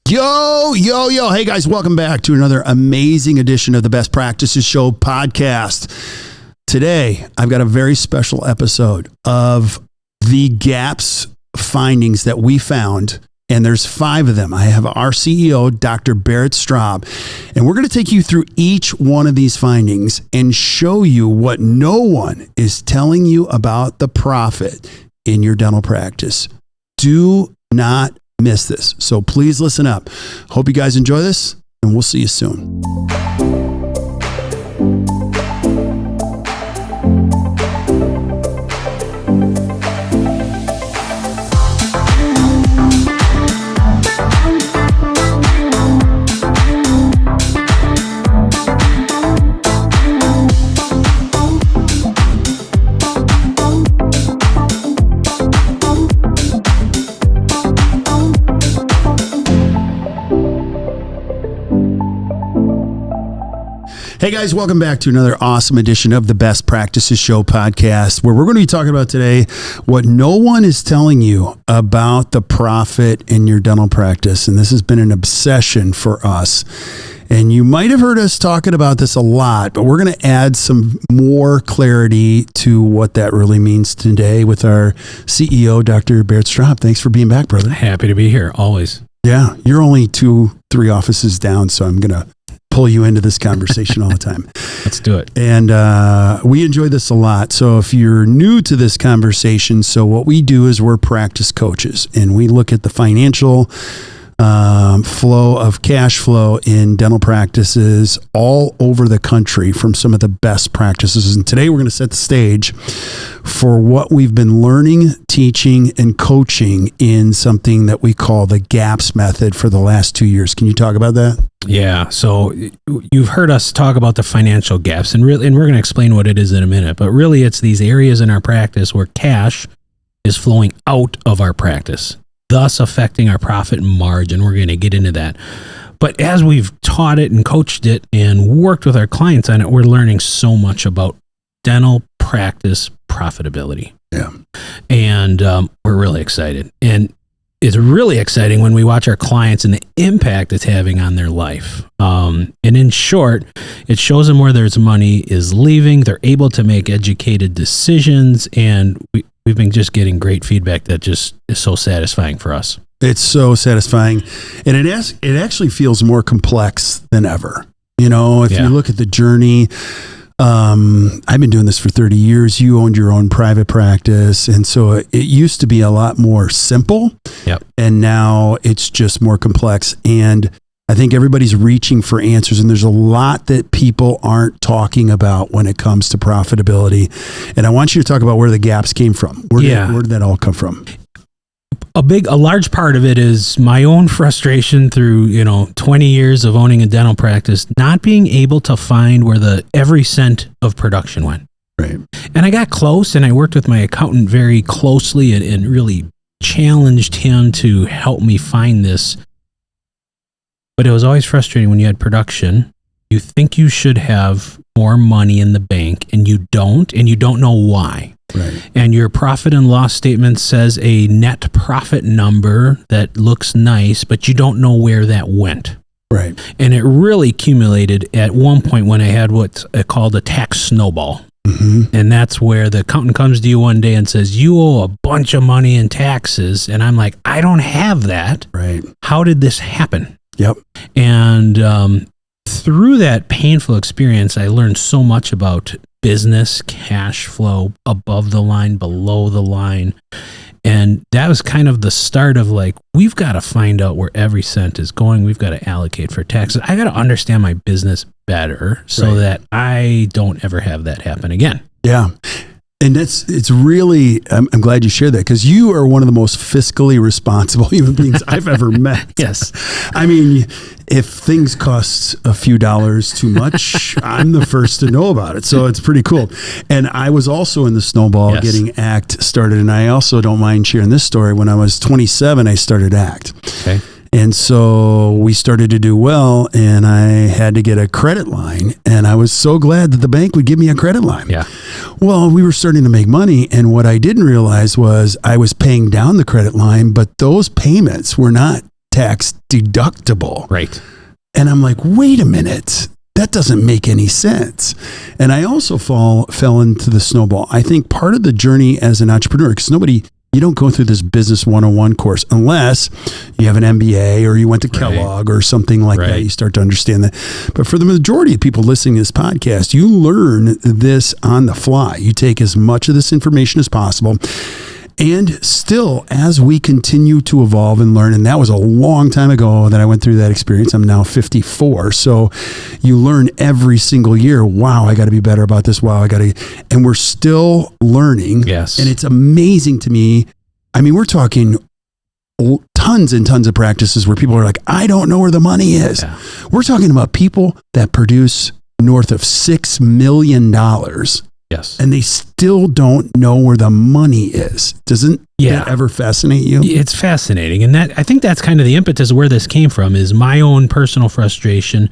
Yo. Hey guys, welcome back to another amazing edition of the Best Practices Show podcast. Today, I've got a very special episode of the gaps findings that we found, and there's 5 of them. I have our CEO, Dr. Barrett Straub, and we're going to take you through each one of these findings and show you what no one is telling you about the profit in your dental practice. Do not miss this. So please listen up. Hope you guys enjoy this, and we'll see you soon. Hey guys, welcome back to another awesome edition of the Best Practices Show podcast, where we're going to be talking about today what no one is telling you about the profit in your dental practice. And this has been an obsession for us. And you might have heard us talking about this a lot, but we're going to add some more clarity to what that really means today with our CEO, Dr. Barrett Straub. Thanks for being back, brother. Happy to be here, always. Yeah, you're only 2-3 offices down, so I'm going to pull you into this conversation all the time. Let's do it. And we enjoy this a lot. So if you're new to this conversation, so what we do is we're practice coaches, and we look at the financial flow of cash flow in dental practices all over the country from some of the best practices. And today we're going to set the stage for what we've been learning, teaching, and coaching in something that we call the GAPS method for the last 2 years. Can you talk about that? Yeah. So you've heard us talk about the financial gaps, and we're going to explain what it is in a minute, but really it's these areas in our practice where cash is flowing out of our practice, thus affecting our profit margin. We're going to get into that. But as we've taught it and coached it and worked with our clients on it, we're learning so much about dental practice profitability. Yeah. And we're really excited. And it's really exciting when we watch our clients and the impact it's having on their life. And in short, it shows them where there's money is leaving. They're able to make educated decisions, and we've been just getting great feedback that just is so satisfying for us. It's so satisfying. And it actually feels more complex than ever. You know, if you look at the journey, I've been doing this for 30 years. You owned your own private practice. And so it used to be a lot more simple. Yep. And now it's just more complex. And I think everybody's reaching for answers, and there's a lot that people aren't talking about when it comes to profitability. And I want you to talk about where the gaps came from. Where did that all come from? A large part of it is my own frustration through, 20 years of owning a dental practice, not being able to find where every cent of production went. Right. And I got close, and I worked with my accountant very closely and really challenged him to help me find this. But it was always frustrating when you had production. You think you should have more money in the bank, and you don't know why. Right. And your profit and loss statement says a net profit number that looks nice, but you don't know where that went. Right. And it really accumulated at one point when I had what's called a tax snowball. Mm-hmm. And that's where the accountant comes to you one day and says, you owe a bunch of money in taxes. And I'm like, I don't have that. Right. How did this happen? Yep. And through that painful experience, I learned so much about business, cash flow, above the line, below the line. And that was kind of the start of we've got to find out where every cent is going. We've got to allocate for taxes. I got to understand my business better so that I don't ever have that happen again. Yeah. And it's really, I'm glad you shared that, because you are one of the most fiscally responsible human beings I've ever met. Yes. I mean, if things cost a few dollars too much, I'm the first to know about it. So it's pretty cool. And I was also in the snowball getting ACT started. And I also don't mind sharing this story. When I was 27, I started ACT. Okay. And so we started to do well, and I had to get a credit line, and I was so glad that the bank would give me a credit line. Yeah. Well, we were starting to make money, and what I didn't realize was I was paying down the credit line, but those payments were not tax deductible. Right. And I'm like, wait a minute, that doesn't make any sense. And I also fell into the snowball. I think part of the journey as an entrepreneur, because you don't go through this business 101 course unless you have an MBA or you went to Kellogg or something like that. You start to understand that. But for the majority of people listening to this podcast, you learn this on the fly. You take as much of this information as possible. And still, as we continue to evolve and learn, and that was a long time ago that I went through that experience. I'm now 54. So you learn every single year, wow, I got to be better about this. Wow, and we're still learning. Yes. And it's amazing to me. I mean, we're talking tons and tons of practices where people are like, I don't know where the money is. Yeah. We're talking about people that produce north of $6 million. Yes. And they still don't know where the money is. Doesn't that ever fascinate you? It's fascinating. And I think that's kind of the impetus where this came from, is my own personal frustration,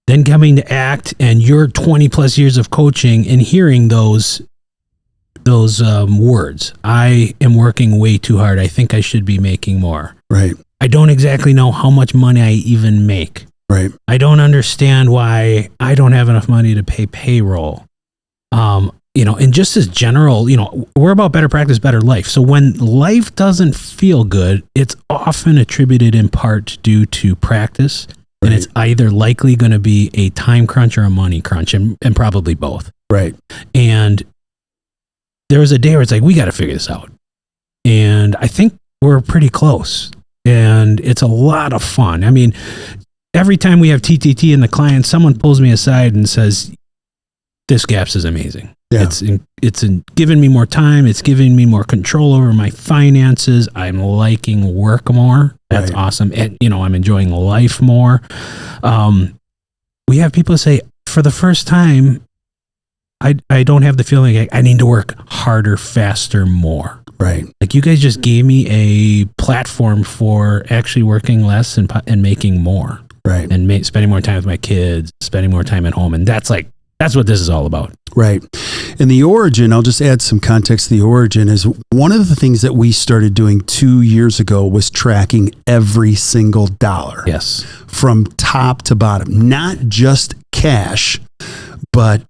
then coming to ACT and your 20 plus years of coaching and hearing those words. I am working way too hard. I think I should be making more. Right. I don't exactly know how much money I even make. Right. I don't understand why I don't have enough money to pay payroll. And just as general, we're about better practice, better life. So when life doesn't feel good, it's often attributed in part due to practice. Right. And it's either likely going to be a time crunch or a money crunch, and probably both. Right. And there was a day where it's like, we got to figure this out. And I think we're pretty close. And it's a lot of fun. I mean, every time we have TTT and the client, someone pulls me aside and says, this GAPS is amazing. Yeah. It's giving me more time. It's giving me more control over my finances. I'm liking work more. That's awesome. And, I'm enjoying life more. We have people say, for the first time, I don't have the feeling like I need to work harder, faster, more. Right. Like you guys just gave me a platform for actually working less and making more. Right. And spending more time with my kids, spending more time at home. And that's what this is all about. Right. And the origin, I'll just add some context to the origin, is one of the things that we started doing 2 years ago was tracking every single dollar. Yes. From top to bottom, not just cash, but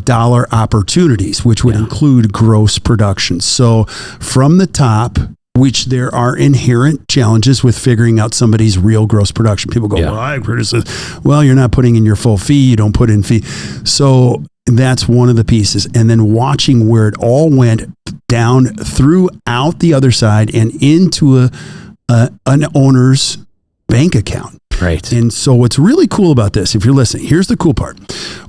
dollar opportunities, which would include gross production. So from the top, which there are inherent challenges with figuring out somebody's real gross production. People go, well, I produce this. Well, you're not putting in your full fee. You don't put in fee. So that's one of the pieces. And then watching where it all went down throughout the other side and into an owner's bank account. Right. And so what's really cool about this, if you're listening, here's the cool part.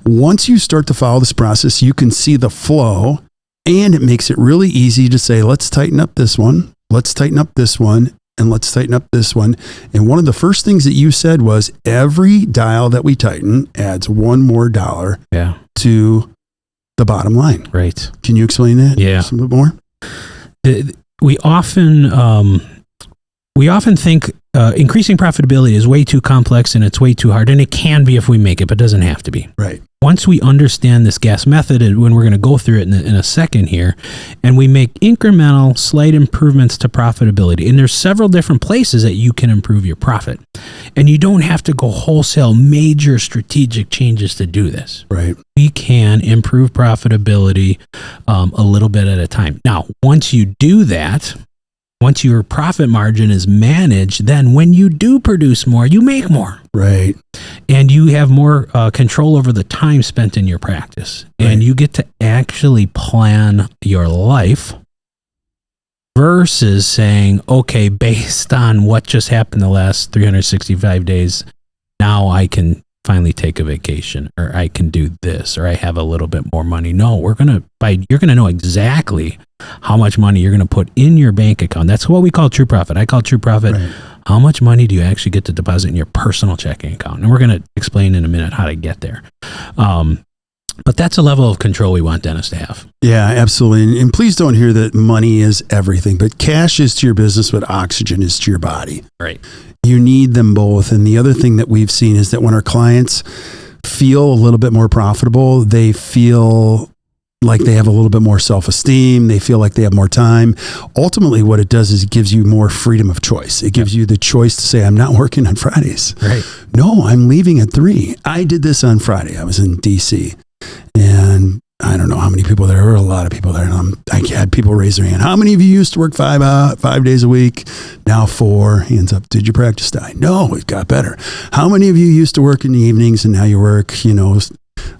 Once you start to follow this process, you can see the flow, and it makes it really easy to say, let's tighten up this one. Let's tighten up this one, and let's tighten up this one. And one of the first things that you said was every dial that we tighten adds one more dollar to the bottom line. Right. Can you explain that? Yeah. A little bit more? We often think increasing profitability is way too complex and it's way too hard, and it can be if we make it, but it doesn't have to be. Right. Once we understand this GAS method, and when we're going to go through it in a second here, and we make incremental, slight improvements to profitability, and there's several different places that you can improve your profit, and you don't have to go wholesale major strategic changes to do this. Right. We can improve profitability a little bit at a time. Now, once you do that, once your profit margin is managed, then when you do produce more, you make more. Right. And you have more control over the time spent in your practice. Right. And you get to actually plan your life versus saying, okay, based on what just happened the last 365 days, now I can finally take a vacation, or I can do this, or I have a little bit more money. No, you're going to know exactly how much money you're going to put in your bank account. That's what we call true profit. I call true profit. Right. How much money do you actually get to deposit in your personal checking account? And we're going to explain in a minute how to get there. But that's a level of control we want Dennis to have. Yeah, absolutely. And please don't hear that money is everything, but cash is to your business what oxygen is to your body. Right. You need them both. And the other thing that we've seen is that when our clients feel a little bit more profitable, they feel like they have a little bit more self-esteem. They feel like they have more time. Ultimately, what it does is it gives you more freedom of choice. It gives you the choice to say, I'm not working on Fridays. Right. No, I'm leaving at 3. I did this on Friday. I was in DC, and I don't know how many people there were. A lot of people there. And I had people raise their hand. How many of you used to work 5 days a week? Now 4. Hands up. Did your practice die? No, it got better. How many of you used to work in the evenings and now you work,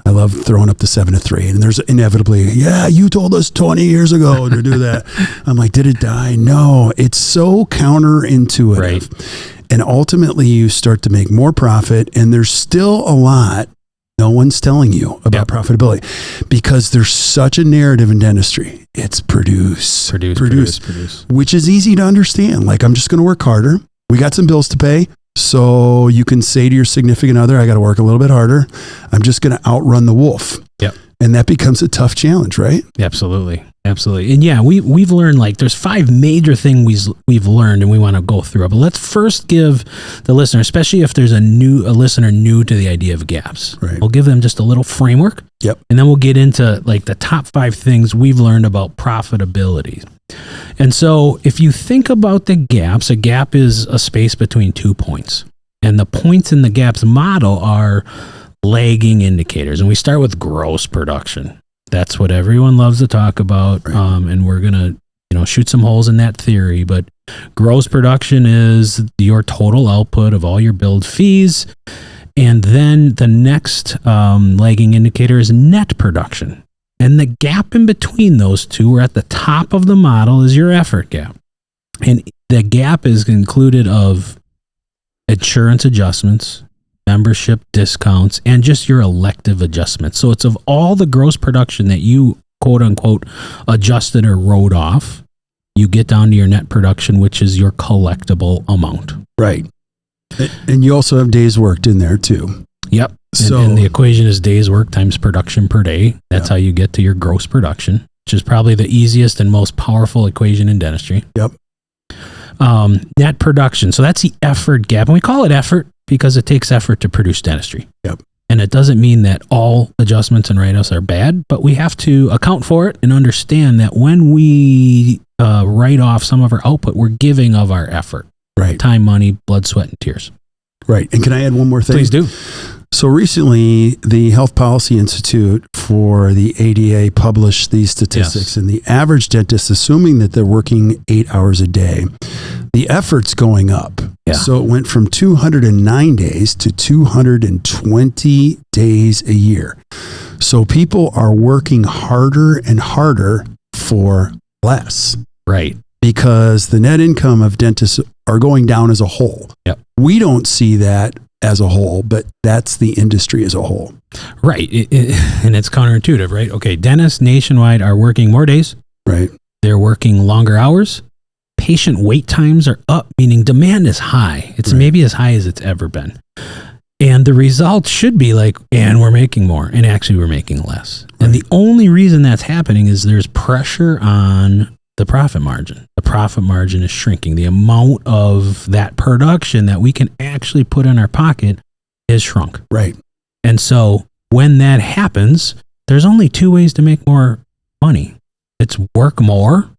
I love throwing up the 7 to 3. And there's inevitably, yeah, you told us 20 years ago to do that. I'm like, did it die? No, it's so counterintuitive. Right. And ultimately you start to make more profit, and there's still a lot no one's telling you about profitability, because there's such a narrative in dentistry. It's produce, which is easy to understand. Like, I'm just going to work harder. We got some bills to pay. So you can say to your significant other, I got to work a little bit harder. I'm just going to outrun the wolf. Yep. And that becomes a tough challenge, right? Absolutely. And yeah, we've learned, like, there's 5 major things we've learned, and we want to go through it. But let's first give the listener, especially if there's a listener new to the idea of gaps, right, we'll give them just a little framework. Yep. And then we'll get into like the top 5 things we've learned about profitability. And so if you think about the gaps, a gap is a space between 2 points. And the points in the gaps model are lagging indicators. And we start with gross production. That's what everyone loves to talk about. Right. And we're going to, shoot some holes in that theory. But gross production is your total output of all your billed fees. And then the next lagging indicator is net production. And the gap in between those two, or at the top of the model, is your effort gap. And the gap is included of insurance adjustments, membership discounts, and just your elective adjustments. So it's of all the gross production that you, quote unquote, adjusted or wrote off, you get down to your net production, which is your collectible amount. Right. And you also have days worked in there too. Yep. And the equation is days work times production per day. That's how you get to your gross production, which is probably the easiest and most powerful equation in dentistry. Yep. Net production. So that's the effort gap. And we call it effort because it takes effort to produce dentistry. Yep. And it doesn't mean that all adjustments and write-offs are bad, but we have to account for it and understand that when we write off some of our output, we're giving of our effort. Right. Time, money, blood, sweat, and tears. Right. And can I add one more thing? Please do. So recently, the Health Policy Institute for the ADA published these statistics, and the average dentist, assuming that they're working 8 hours a day, the effort's going up. Yeah. So it went from 209 days to 220 days a year. So people are working harder and harder for less. Right. Because the net income of dentists are going down as a whole. Yep. We don't see that as a whole, but that's the industry as a whole. Right. And it's counterintuitive, right? Okay, dentists nationwide are working more days. Right. They're working longer hours. Patient wait times are up, meaning demand is high. It's maybe as high as it's ever been. And the result should be like, and we're making more, and actually we're making less. Right. And the only reason that's happening is there's pressure on the profit margin. The profit margin is shrinking. The amount of that production that we can actually put in our pocket is shrunk. Right. And so when that happens, there's only 2 ways to make more money. It's work more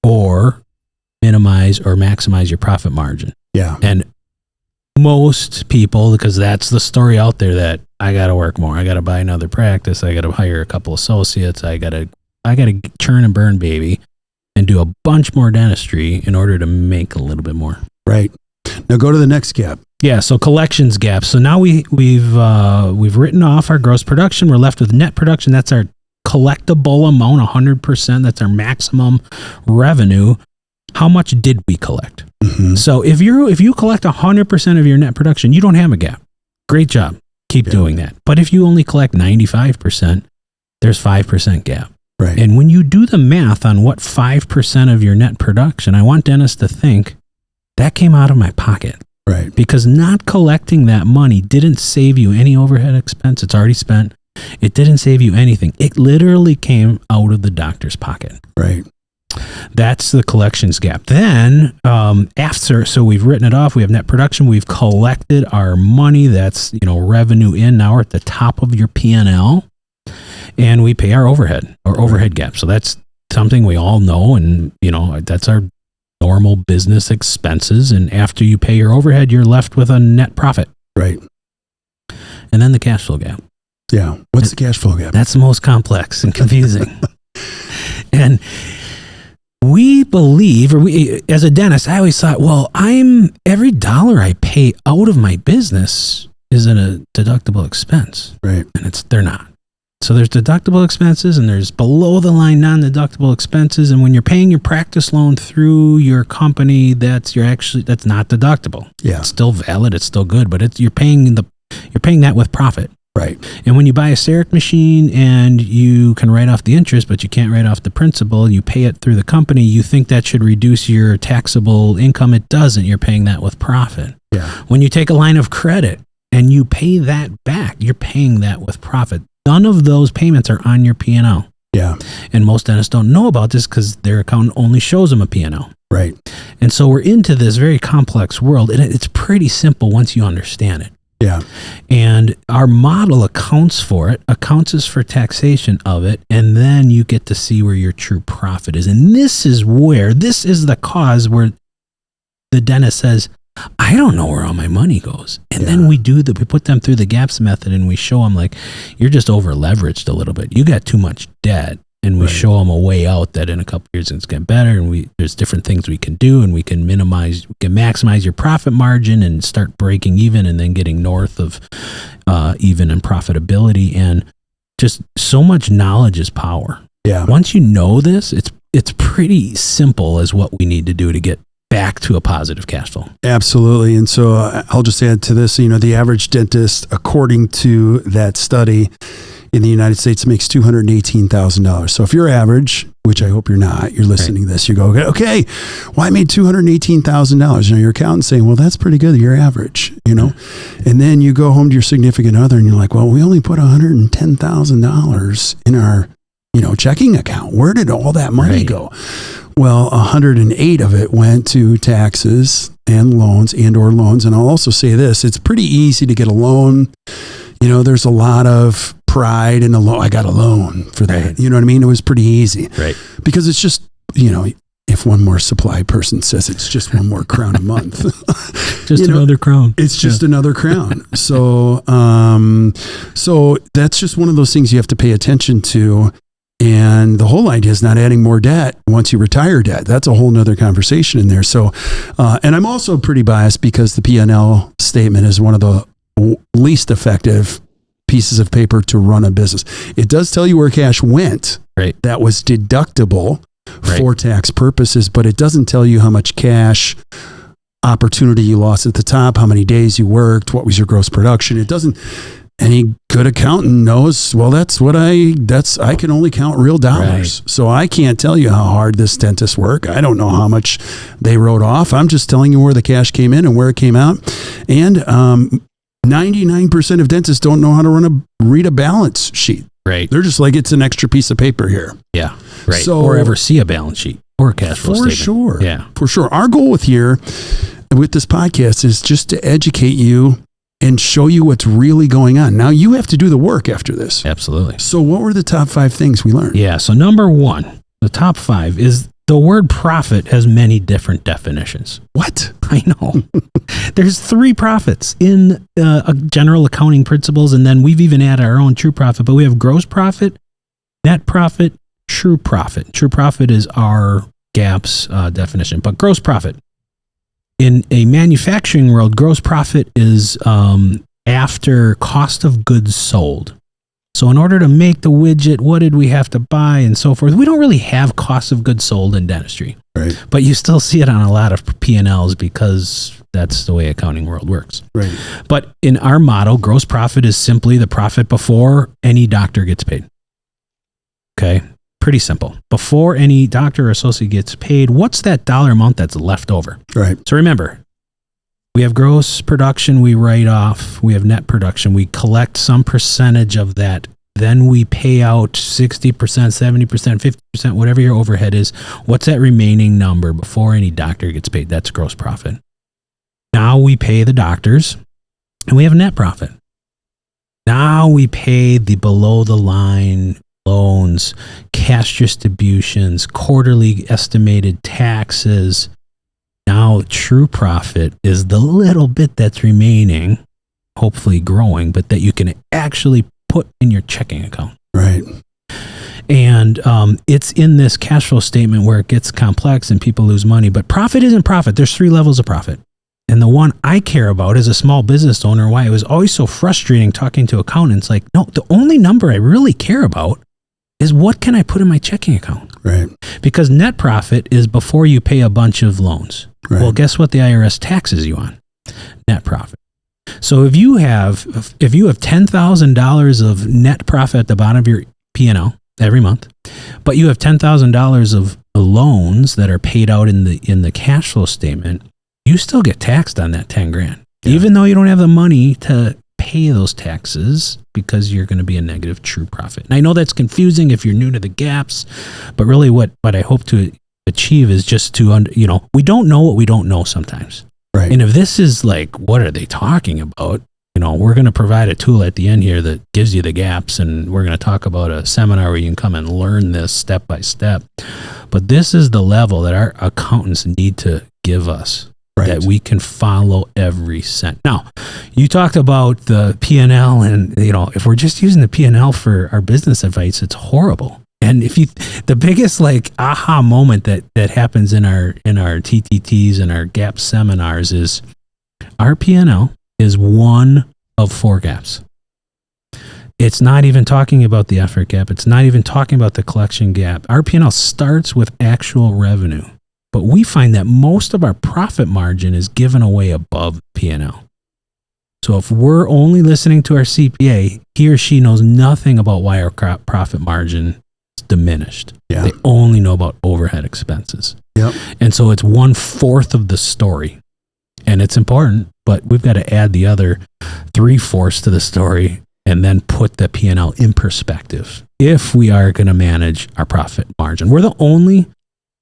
or minimize or maximize your profit margin. Yeah. And most people, because that's the story out there, that I got to work more. I got to buy another practice. I got to hire a couple associates. I got to churn and burn, baby, and do a bunch more dentistry in order to make a little bit more. Right. Now go to the next gap. Yeah. So collections gap. So now we've written off our gross production. We're left with net production. That's our collectible amount, 100%. That's our maximum revenue. How much did we collect? Mm-hmm. So if you collect 100% of your net production, you don't have a gap. Great job. Keep doing that. But if you only collect 95%, there's 5% gap. Right. And when you do the math on what 5% of your net production, I want dentists to think that came out of my pocket. Right. Because not collecting that money didn't save you any overhead expense. It's already spent. It didn't save you anything. It literally came out of the doctor's pocket. Right. That's the collections gap. Then so we've written it off. We have net production. We've collected our money. That's revenue in. Now we're at the top of your P&L. and we pay our overhead or overhead gap. So that's something we all know, and that's our normal business expenses. And after you pay your overhead, you're left with a net profit. Right. And then the cash flow gap. Yeah. What's the cash flow gap? That's the most complex and confusing. And we believe, as a dentist, I always thought, well, every dollar I pay out of my business is a deductible expense. Right. And they're not. So there's deductible expenses and there's below the line non-deductible expenses. And when you're paying your practice loan through your company, that's not deductible. Yeah. It's still valid. It's still good, but you're paying that with profit. Right. And when you buy a CEREC machine and you can write off the interest, but you can't write off the principal, you pay it through the company, you think that should reduce your taxable income. It doesn't. You're paying that with profit. Yeah. When you take a line of credit and you pay that back, you're paying that with profit. None of those payments are on your P&L. Yeah. And most dentists don't know about this because their accountant only shows them a P&L. Right. And so we're into this very complex world, and it's pretty simple once you understand it. Yeah. And our model accounts for for taxation of it, and then you get to see where your true profit is. And this is the cause where the dentist says, I don't know where all my money goes. And then we put them through the GAPS method, and we show them, like, you're just over leveraged a little bit. You got too much debt. And we show them a way out that in a couple of years it's going to get better. And there's different things we can do, and we can maximize your profit margin and start breaking even, and then getting north of even in profitability. And just so much knowledge is power. Yeah. Once you know this, it's pretty simple as what we need to do to get back to a positive cash flow. Absolutely. And so I'll just add to this, the average dentist, according to that study in the United States, makes $218,000. So if you're average, which I hope you're not, you're listening to this, you go, okay, well, I made $218,000. Your accountant's saying, well, that's pretty good. You're average, Mm-hmm. And then you go home to your significant other and you're like, well, we only put $110,000 in our, checking account. Where did all that money go? Well, 108 of it went to taxes and loans or loans. And I'll also say this, it's pretty easy to get a loan. There's a lot of pride in a loan. I got a loan for that. Right. You know what I mean? It was pretty easy. Right. Because it's just, if one more supply person says it's just one more crown a month. Just another crown. It's just another crown. So that's just one of those things you have to pay attention to. And the whole idea is not adding more debt once you retire debt. That's a whole nother conversation in there. So, and I'm also pretty biased because the P&L statement is one of the least effective pieces of paper to run a business. It does tell you where cash went. Right. That was deductible for tax purposes, but it doesn't tell you how much cash opportunity you lost at the top, how many days you worked, what was your gross production. It doesn't. Any good accountant knows, well, I can only count real dollars. Right. So I can't tell you how hard this dentist worked. I don't know how much they wrote off. I'm just telling you where the cash came in and where it came out. And 99% of dentists don't know how to read a balance sheet. Right. They're just like, it's an extra piece of paper here. Yeah. Right. So, or ever see a balance sheet or a cash flow statement. For sure. Yeah. For sure. Our goal with this podcast is just to educate you and show you what's really going on. Now you have to do the work after this. Absolutely. So what were the top 5 things we learned? Yeah. So number 1, the top 5 is the word profit has many different definitions. What? I know. There's 3 profits in general accounting principles. And then we've even added our own true profit, but we have gross profit, net profit, true profit. True profit is our GAPS definition, but gross profit. In a manufacturing world, gross profit is after cost of goods sold. So in order to make the widget, what did we have to buy and so forth? We don't really have cost of goods sold in dentistry. Right. But you still see it on a lot of P&Ls because that's the way accounting world works. Right. But in our model, gross profit is simply the profit before any doctor gets paid. Okay. Pretty simple. Before any doctor or associate gets paid, what's that dollar amount that's left over? Right. So remember, we have gross production, we write off, we have net production, we collect some percentage of that, then we pay out 60%, 70%, 50%, whatever your overhead is. What's that remaining number before any doctor gets paid? That's gross profit. Now we pay the doctors and we have net profit. Now we pay the below the line loans, cash distributions, quarterly estimated taxes. Now, true profit is the little bit that's remaining, hopefully growing, but that you can actually put in your checking account. Right. And it's in this cash flow statement where it gets complex and people lose money. But profit isn't profit. There's 3 levels of profit. And the one I care about as a small business owner, why it was always so frustrating talking to accountants, like, no, the only number I really care about is what can I put in my checking account? Right. Because net profit is before you pay a bunch of loans. Right. Well, guess what the IRS taxes you on? Net profit. So if you have $10,000 of net profit at the bottom of your P&L every month, but you have $10,000 of loans that are paid out in the cash flow statement, you still get taxed on that 10 grand, even though you don't have the money to pay those taxes because you're going to be a negative true profit. And I know that's confusing if you're new to the gaps, but really what I hope to achieve is just to, we don't know what we don't know sometimes. Right. And if this is like, what are they talking about? We're going to provide a tool at the end here that gives you the gaps, and we're going to talk about a seminar where you can come and learn this step by step. But this is the level that our accountants need to give us. Right. That we can follow every cent. Now, you talked about the P&L, and if we're just using the P&L for our business advice, it's horrible. And the biggest aha moment that happens in our TTTs and our gap seminars is our P&L is one of 4 gaps. It's not even talking about the effort gap. It's not even talking about the collection gap. Our P&L starts with actual revenue. But we find that most of our profit margin is given away above P&L. So if we're only listening to our CPA, he or she knows nothing about why our profit margin is diminished. Yeah. They only know about overhead expenses. Yep. And so it's 1/4 of the story. And it's important, but we've got to add the other 3/4 to the story and then put the P&L in perspective if we are going to manage our profit margin. We're the only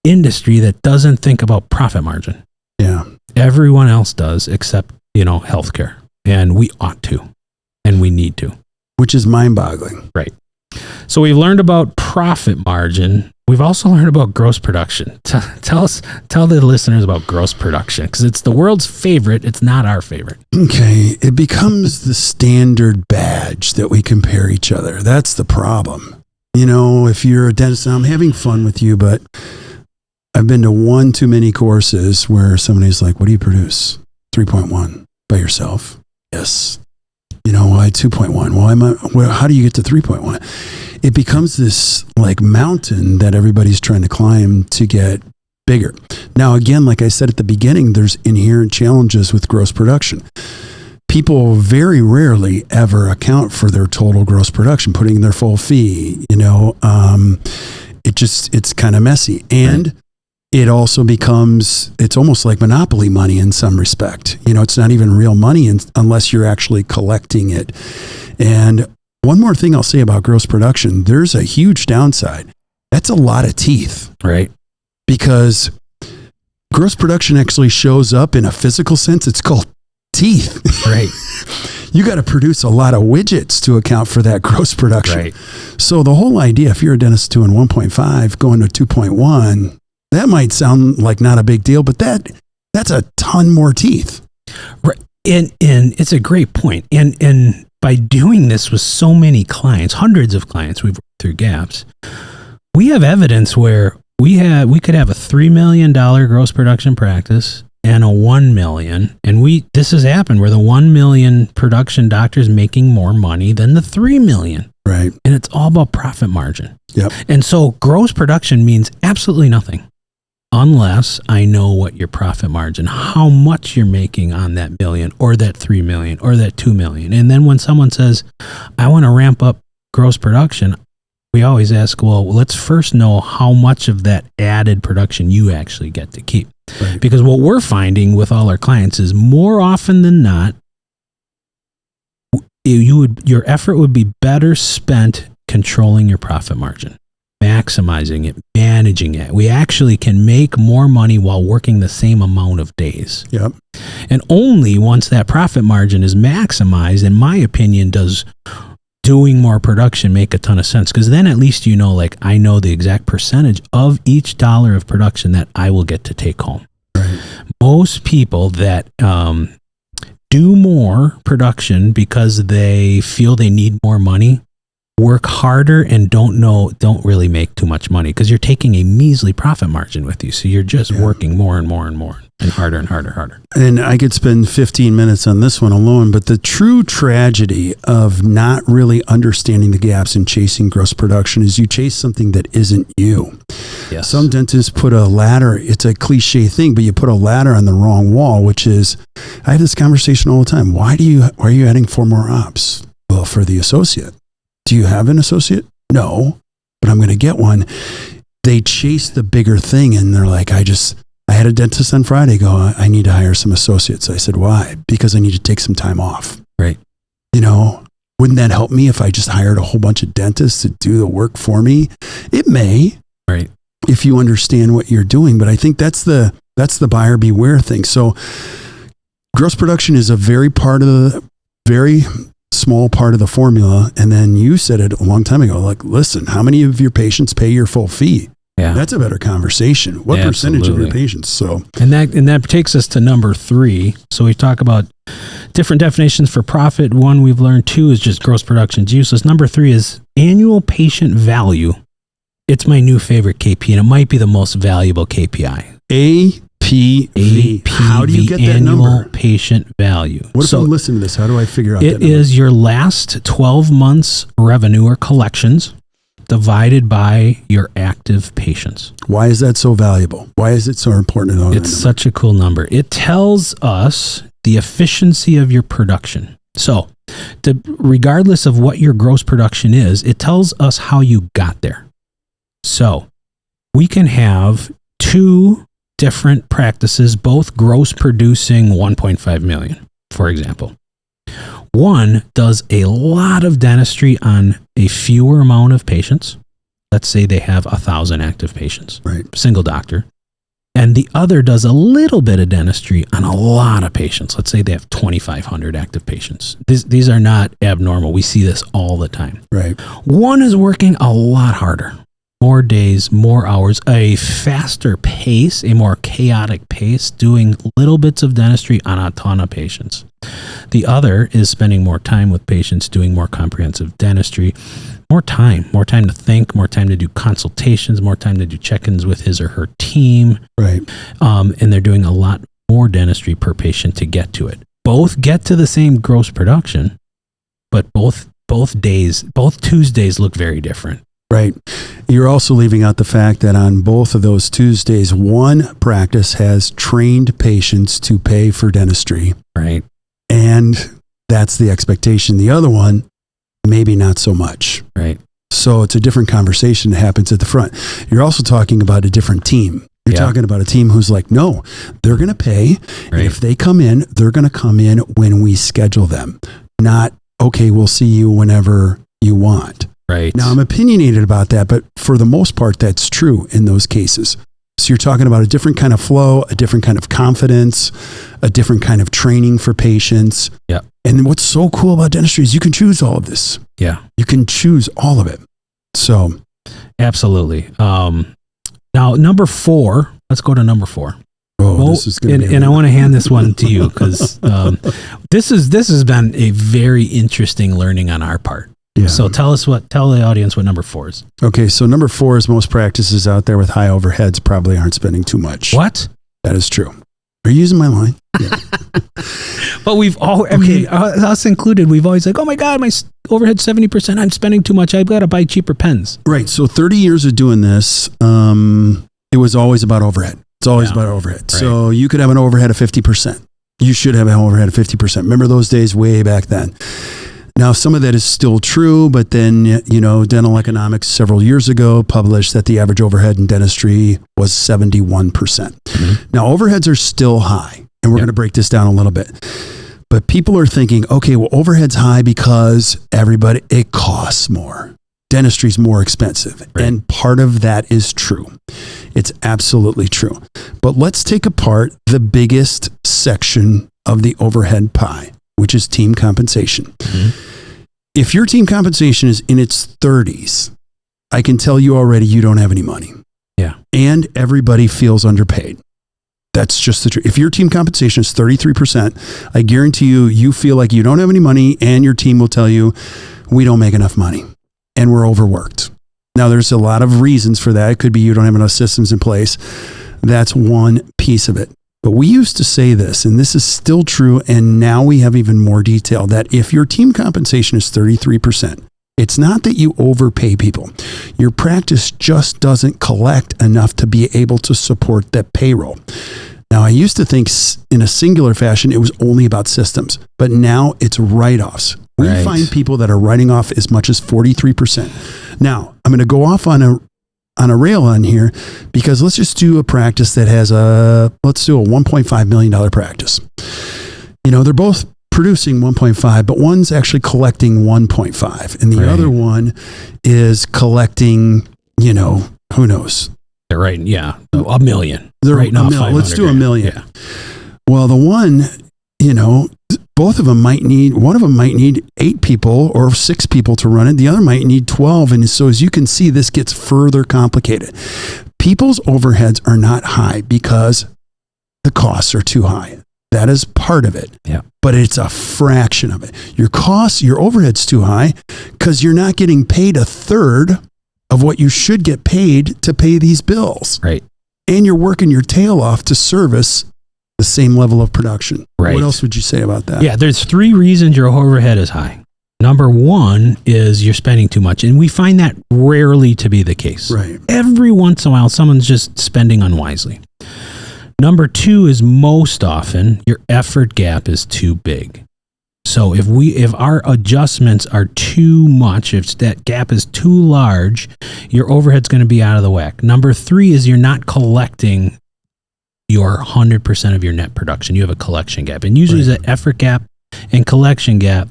industry that doesn't think about profit margin. Yeah. Everyone else does except, healthcare. And we ought to, and we need to. Which is mind-boggling. Right. So we've learned about profit margin. We've also learned about gross production. Tell the listeners about gross production, because it's the world's favorite. It's not our favorite. Okay. It becomes the standard badge that we compare each other. That's the problem. If you're a dentist, I'm having fun with you, but I've been to one too many courses where somebody's like, what do you produce? 3.1 by yourself. Yes. Why 2.1? Well, how do you get to 3.1? It becomes this mountain that everybody's trying to climb to get bigger. Now, again, like I said at the beginning, there's inherent challenges with gross production. People very rarely ever account for their total gross production, putting in their full fee. It's kind of messy. And it also it's almost like monopoly money in some respect. It's not even real money unless you're actually collecting it. And one more thing I'll say about gross production, there's a huge downside. That's a lot of teeth. Right. Because gross production actually shows up in a physical sense. It's called teeth. Right. You got to produce a lot of widgets to account for that gross production. Right. So the whole idea, if you're a dentist doing 1.5 going to 2.1, that might sound like not a big deal, but that's a ton more teeth. Right. And it's a great point. And by doing this with so many clients, hundreds of clients we've worked through gaps, we have evidence where we could have a $3 million gross production practice and a $1 million. And this has happened where the $1 million production doctor is making more money than the $3 million. Right. And it's all about profit margin. Yep. And so gross production means absolutely nothing unless I know what your profit margin, how much you're making on that million or that 3 million or that 2 million. And then when someone says, I want to ramp up gross production, we always ask, well, let's first know how much of that added production you actually get to keep. Right. Because what we're finding with all our clients is more often than not, your effort would be better spent controlling your profit margin, maximizing it, managing it. We actually can make more money while working the same amount of days. Yep. And only once that profit margin is maximized, in my opinion, do doing more production make a ton of sense, because then at least you know, like, I know the exact percentage of each dollar of production that I will get to take home. Right. Most people that do more production because they feel they need more money work harder and don't really make too much money, because you're taking a measly profit margin with you. So you're just working more and more and more and harder and harder. And I could spend 15 minutes on this one alone, but the true tragedy of not really understanding the gaps in chasing gross production is you chase something that isn't you. Yes. Some dentists put a ladder, it's a cliche thing, but you put a ladder on the wrong wall, which is, I have this conversation all the time. Why are you adding 4 more ops? Well, for the associate. Do you have an associate? No, but I'm going to get one. They chase the bigger thing, and they're like, I had a dentist on Friday go, I need to hire some associates. I said, why? Because I need to take some time off. Right. You know, wouldn't that help me if I just hired a whole bunch of dentists to do the work for me? It may. Right. If you understand what you're doing, but I think that's the buyer beware thing. So gross production is a very small part of the formula. And then you said it a long time ago, like, listen, how many of your patients pay your full fee? Yeah. That's a better conversation. What percentage of your patients? So, and that takes us to number 3. So we talk about different definitions for profit. 1 we've learned, 2 is just gross production is useless. Number 3 is annual patient value. It's my new favorite KPI, and it might be the most valuable KPI. APV. How do you get that number? Annual patient value. What if I'm listening to this? How do I figure out that number? It is your last 12 months revenue or collections divided by your active patients. Why is that so valuable? Why is it so important to know that number? It's such a cool number. It tells us the efficiency of your production. So, regardless of what your gross production is, it tells us how you got there. So, we can have 2 different practices, both gross producing 1.5 million, for example. One does a lot of dentistry on a fewer amount of patients. Let's say they have 1,000 active patients, right? Single doctor. And the other does a little bit of dentistry on a lot of patients. Let's say they have 2,500 active patients. These are not abnormal. We see this all the time. Right. One is working a lot harder. More days, more hours, a faster pace, a more chaotic pace, doing little bits of dentistry on a ton of patients. The other is spending more time with patients, doing more comprehensive dentistry, more time to think, more time to do consultations, more time to do check-ins with his or her team. Right. And they're doing a lot more dentistry per patient to get to it. Both get to the same gross production, but both Tuesdays look very different. Right. You're also leaving out the fact that on both of those Tuesdays, one practice has trained patients to pay for dentistry. Right. And that's the expectation. The other one, maybe not so much. Right. So it's a different conversation that happens at the front. You're also talking about a different team. You're talking about a team who's like, no, they're going to pay. Right. And if they come in, they're going to come in when we schedule them. Not, okay, we'll see you whenever you want. Right. Now, I'm opinionated about that, but for the most part, that's true in those cases. So you're talking about a different kind of flow, a different kind of confidence, a different kind of training for patients. Yeah. And what's so cool about dentistry is you can choose all of this. Yeah. You can choose all of it. So. Absolutely. Now, number 4, let's go to number 4. Oh, this is going to be and I want to hand this one to you because this has been a very interesting learning on our part. Yeah. So tell the audience what number 4 is. Okay, so number 4 is most practices out there with high overheads probably aren't spending too much. What? That is true. Are you using my line? Yeah. But we've all, I mean, us included, we've always like, oh my God, my overhead 70%, I'm spending too much. I've got to buy cheaper pens. Right. So 30 years of doing this, it was always about overhead. It's always about overhead. Right. So you could have an overhead of 50%. You should have an overhead of 50%. Remember those days way back then? Now, some of that is still true, but then, Dental Economics several years ago published that the average overhead in dentistry was 71%. Mm-hmm. Now, overheads are still high, and we're going to break this down a little bit. But people are thinking, okay, well, overhead's high because it costs more. Dentistry's more expensive. Right. And part of that is true. It's absolutely true. But let's take apart the biggest section of the overhead pie, which is team compensation. Mm-hmm. If your team compensation is in its 30s, I can tell you already you don't have any money. Yeah. And everybody feels underpaid. That's just the truth. If your team compensation is 33%, I guarantee you feel like you don't have any money, and your team will tell you, we don't make enough money and we're overworked. Now, there's a lot of reasons for that. It could be you don't have enough systems in place. That's one piece of it. But we used to say this, and this is still true, and now we have even more detail, that if your team compensation is 33%, it's not that you overpay people. Your practice just doesn't collect enough to be able to support that payroll. Now, I used to think in a singular fashion, it was only about systems, but now it's write-offs. We find people that are writing off as much as 43%. Now, I'm going to go off on a rail on here, because let's just do a practice that has let's do a $1.5 million practice. They're both producing 1.5, but one's actually collecting 1.5, and the other one is collecting, who knows? They're right. Yeah. $1 million. They're right now. Let's do $1 million. Yeah. Well, the one, both of them one of them might need 8 people or 6 people to run it. The other might need 12. And so as you can see, this gets further complicated. People's overheads are not high because the costs are too high. That is part of it. Yeah. But it's a fraction of it. Your overhead's too high because you're not getting paid a third of what you should get paid to pay these bills. Right. And you're working your tail off to service the same level of production. Right. What else would you say about that? Yeah, there's 3 reasons your overhead is high. Number 1 is you're spending too much, and we find that rarely to be the case. Right. Every once in a while, someone's just spending unwisely. Number 2 is most often your effort gap is too big. So if our adjustments are too much, if that gap is too large, your overhead's going to be out of the whack. Number 3 is you're not collecting your 100% of your net production. You have a collection gap. And usually the effort gap and collection gap,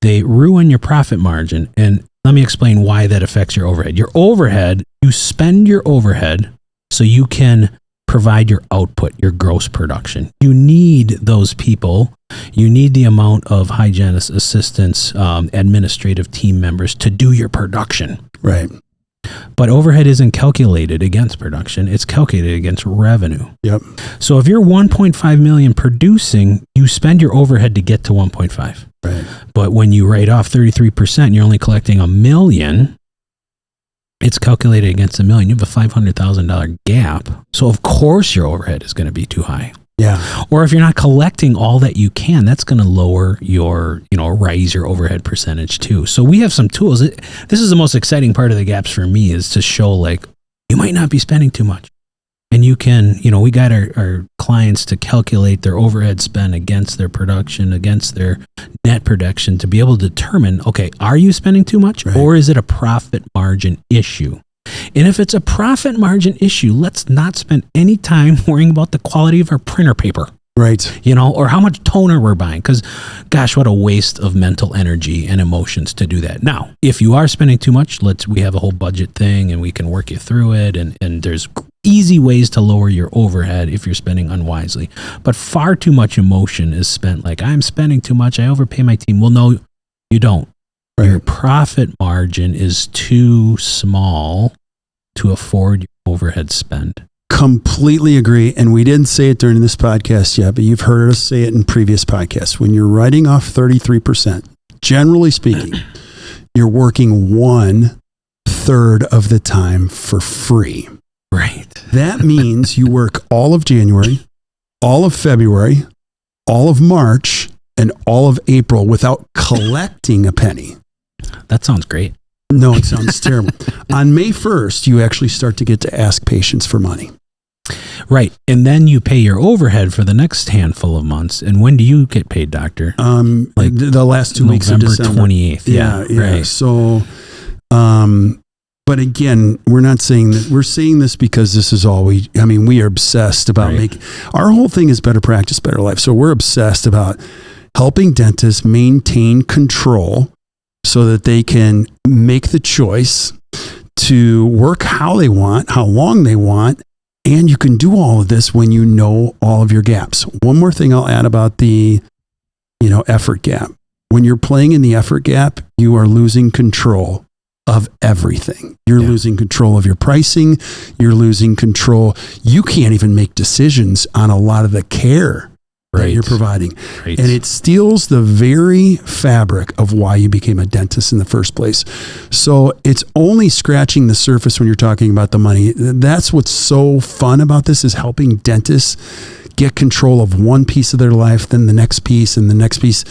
they ruin your profit margin. And let me explain why that affects your overhead. Your overhead, you spend your overhead so you can provide your output, your gross production. You need those people. You need the amount of hygienists, assistants, administrative team members to do your production. Right. But overhead isn't calculated against production. It's calculated against revenue. Yep. So if you're 1.5 million producing, you spend your overhead to get to 1.5. Right. But when you write off 33%, you're only collecting $1 million. It's calculated against $1 million. You have a $500,000 gap. So of course your overhead is going to be too high. Yeah. Or if you're not collecting all that you can, that's going to lower your, raise your overhead percentage too. So we have some tools. This is the most exciting part of the gaps for me, is to show you might not be spending too much. And you can, we got our clients to calculate their overhead spend against their production, against their net production, to be able to determine, okay, are you spending too much, or is it a profit margin issue? And if it's a profit margin issue, let's not spend any time worrying about the quality of our printer paper. Right. Or how much toner we're buying. Because, gosh, what a waste of mental energy and emotions to do that. Now, if you are spending too much, we have a whole budget thing and we can work you through it. And there's easy ways to lower your overhead if you're spending unwisely. But far too much emotion is spent I'm spending too much, I overpay my team. Well, no, you don't. Right. Your profit margin is too small to afford your overhead spend. Completely agree. And we didn't say it during this podcast yet, but you've heard us say it in previous podcasts. When you're writing off 33%, generally speaking, you're working 1/3 of the time for free. Right. That means you work all of January, all of February, all of March, and all of April without collecting a penny. That sounds great. No, it sounds terrible. On May 1st, you actually start to get to ask patients for money. Right. And then you pay your overhead for the next handful of months. And when do you get paid, doctor? The last 2 weeks of December. November 28th. Yeah. Right. So, but again, we're not saying that. We're saying this because this is all we are obsessed about making. Our whole thing is better practice, better life. So we're obsessed about helping dentists maintain control so that they can make the choice to work how they want, how long they want, and you can do all of this when you know all of your gaps. One more thing I'll add about the, effort gap. when you're playing in the effort gap, you are losing control of everything. You're losing control of your pricing. You're losing control. You can't even make decisions on a lot of the care that you're providing. Right. And it steals the very fabric of why you became a dentist in the first place. So it's only scratching the surface when you're talking about the money. That's what's so fun about this, is helping dentists get control of one piece of their life, then the next piece and the next piece.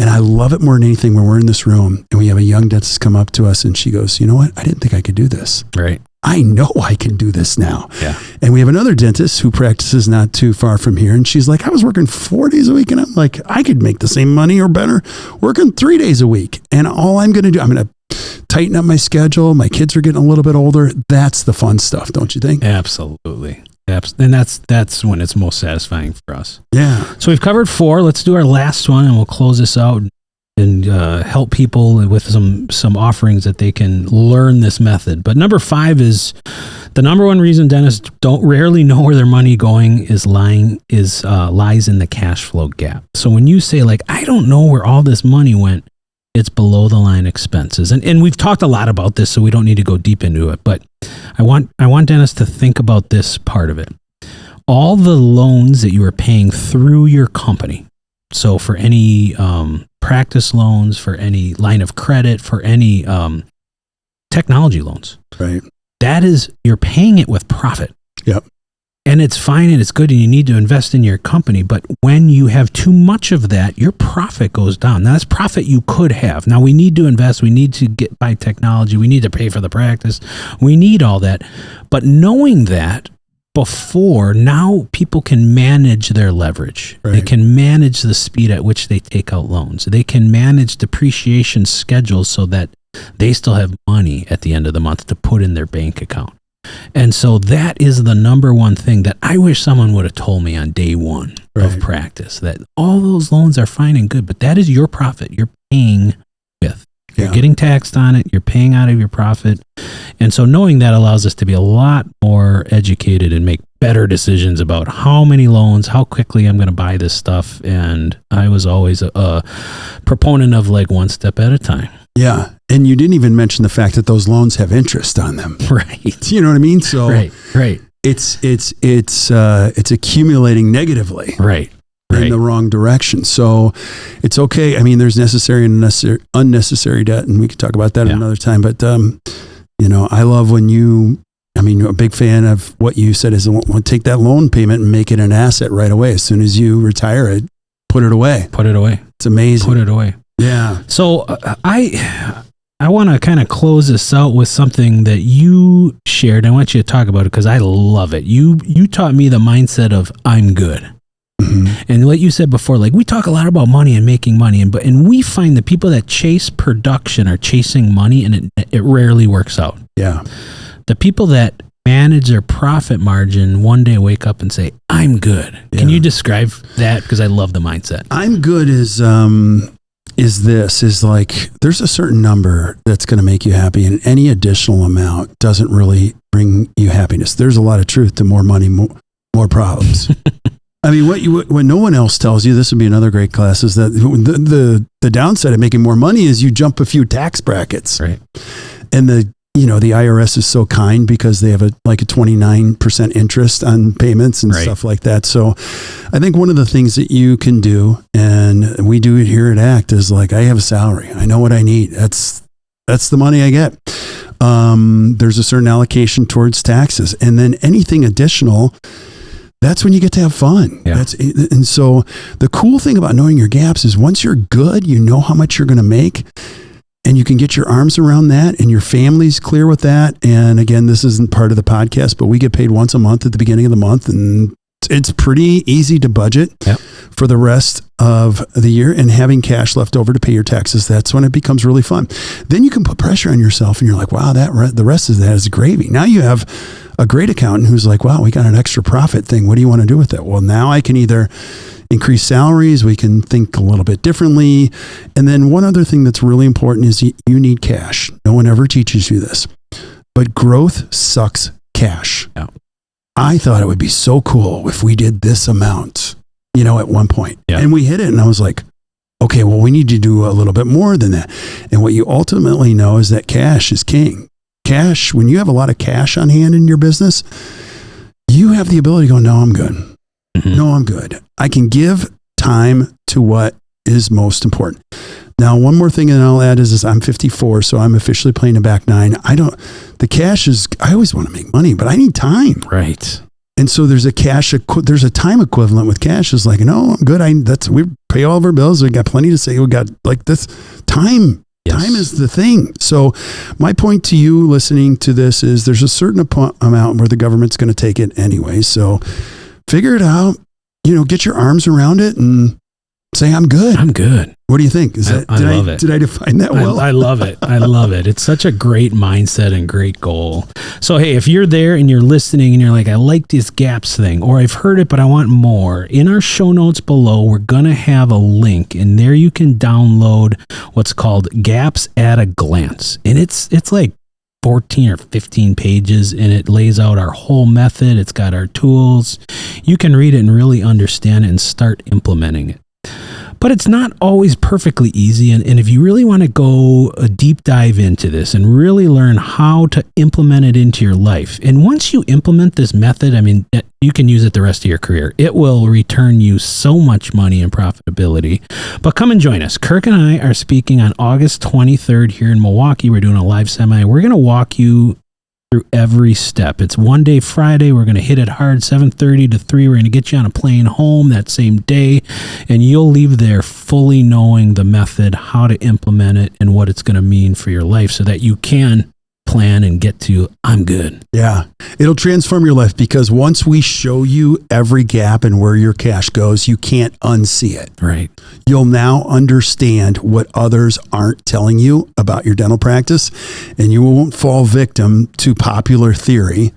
And I love it more than anything when we're in this room and we have a young dentist come up to us and she goes, you know what? I didn't think I could do this. Right. I know I can do this now. Yeah. And we have another dentist who practices not too far from here. And she's like, I was working 4 days a week. And I'm like, I could make the same money or better working 3 days a week. And all I'm going to do, I'm going to tighten up my schedule. My kids are getting a little bit older. That's the fun stuff, don't you think? Absolutely. And that's when it's most satisfying for us. Yeah. So we've covered 4. Let's do our last one and we'll close this out and help people with some offerings that they can learn this method. But number 5 is the number one reason dentists rarely know where their money going lies in the cash flow gap. So when you say like, I don't know where all this money went, it's below the line expenses. And we've talked a lot about this, so we don't need to go deep into it. But I want dentists to think about this part of it. All the loans that you are paying through your company, so for any practice loans, for any line of credit, for any technology loans, right? That is, you're paying it with profit. Yep. And it's fine and it's good and you need to invest in your company. But when you have too much of that, your profit goes down. Now, that's profit you could have. Now, we need to invest. We need to buy technology. We need to pay for the practice. We need all that. But knowing that before, now people can manage their leverage. Right. They can manage the speed at which they take out loans. They can manage depreciation schedules so that they still have money at the end of the month to put in their bank account. And so that is the number one thing that I wish someone would have told me on day one of practice, that all those loans are fine and good, but that is your profit you're paying with. You're getting taxed on it. You're paying out of your profit. And so knowing that allows us to be a lot more educated and make better decisions about how many loans, how quickly I'm going to buy this stuff. And I was always a proponent of like one step at a time. Yeah. And you didn't even mention the fact that those loans have interest on them. Right. You know what I mean? So right. It's accumulating negatively. Right. In the wrong direction. So it's okay. I mean, there's necessary and unnecessary debt, and we could talk about that another time. But, I love when you're a big fan of what you said is take that loan payment and make it an asset right away. As soon as you retire it, put it away. It's amazing. Put it away. Yeah. So I want to kind of close this out with something that you shared. I want you to talk about it because I love it. You taught me the mindset of I'm good. Mm-hmm. And like you said before, like we talk a lot about money and making money, and we find the people that chase production are chasing money, and it rarely works out. Yeah. The people that manage their profit margin one day wake up and say, I'm good. Yeah. Can you describe that? Because I love the mindset. I'm good is like there's a certain number that's going to make you happy, and any additional amount doesn't really bring you happiness. There's a lot of truth to more money, more problems. I mean, what no one else tells you, this would be another great class, is that the downside of making more money is you jump a few tax brackets. Right. And the IRS is so kind because they have a 29% interest on payments and stuff like that. So I think one of the things that you can do, and we do it here at ACT, is like, I have a salary. I know what I need. That's the money I get. There's a certain allocation towards taxes. And then anything additional, that's when you get to have fun. Yeah. And so the cool thing about knowing your gaps is once you're good, you know how much you're going to make, and you can get your arms around that, and your family's clear with that. And again, this isn't part of the podcast, but we get paid once a month at the beginning of the month, and it's pretty easy to budget for the rest of the year, and having cash left over to pay your taxes. That's when it becomes really fun. Then you can put pressure on yourself, and you're like, wow, the rest of that is gravy. Now you have a great accountant who's like, wow, we got an extra profit thing. What do you want to do with it? Well, now I can either increase salaries. We can think a little bit differently. And then one other thing that's really important is you need cash. No one ever teaches you this, but growth sucks cash. Yeah. I thought it would be so cool if we did this amount, at one point. Yeah. And we hit it, and I was like, Okay, well, we need to do a little bit more than that. And what you ultimately know is that cash is king. Cash, when you have a lot of cash on hand in your business, you have the ability to go, no, I'm good. Mm-hmm. No, I'm good. I can give time to what is most important. Now, one more thing and I'll add is I'm 54, so I'm officially playing the back nine. I always want to make money, but I need time. Right. And so there's a time equivalent with cash. Is like, no, I'm good. We pay all of our bills. We got plenty to say. We got like this time. Yes. Time is the thing. So my point to you listening to this is there's a certain amount where the government's going to take it anyway. So figure it out, get your arms around it and say, I'm good. I'm good. What do you think? I love it. Did I define that well? I love it. I love it. It's such a great mindset and great goal. So, hey, if you're there and you're listening and you're like, I like this gaps thing, or I've heard it, but I want more, in our show notes below, we're going to have a link, and there you can download what's called Gaps at a Glance. And it's like 14 or 15 pages, and it lays out our whole method. It's got our tools. You can read it and really understand it and start implementing it. But it's not always perfectly easy. And if you really want to go a deep dive into this and really learn how to implement it into your life, and once you implement this method, I mean, you can use it the rest of your career. It will return you so much money and profitability. But come and join us. Kirk and I are speaking on August 23rd here in Milwaukee. We're doing a live semi. We're going to walk you through every step. It's one day Friday. We're going to hit it hard, 7:30 to 3. We're going to get you on a plane home that same day, and you'll leave there fully knowing the method, how to implement it, and what it's going to mean for your life so that you can plan and get to, I'm good. Yeah. It'll transform your life because once we show you every gap and where your cash goes, you can't unsee it. Right. You'll now understand what others aren't telling you about your dental practice, and you won't fall victim to popular theory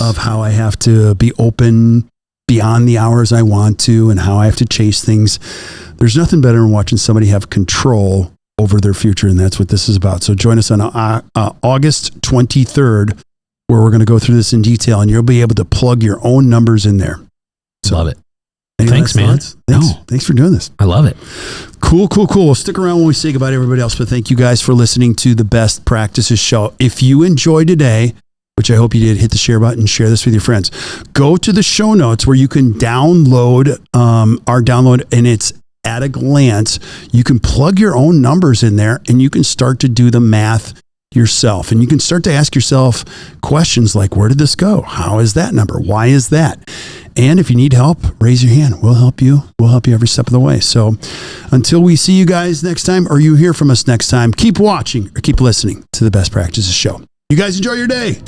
of how I have to be open beyond the hours I want to and how I have to chase things. There's nothing better than watching somebody have control over their future, and that's what this is about. So join us on August 23rd, where we're going to go through this in detail, and you'll be able to plug your own numbers in there. So, love it. Thanks, man. Thanks for doing this. I love it. Cool. We'll stick around when we say goodbye to everybody else, but thank you guys for listening to the Best Practices Show. If you enjoyed today, which I hope you did, hit the share button, share this with your friends. Go to the show notes where you can download our download, and it's at a glance. You can plug your own numbers in there and you can start to do the math yourself. And you can start to ask yourself questions like, where did this go? How is that number? Why is that? And if you need help, raise your hand. We'll help you. We'll help you every step of the way. So until we see you guys next time, or you hear from us next time, keep watching or keep listening to the Best Practices Show. You guys enjoy your day.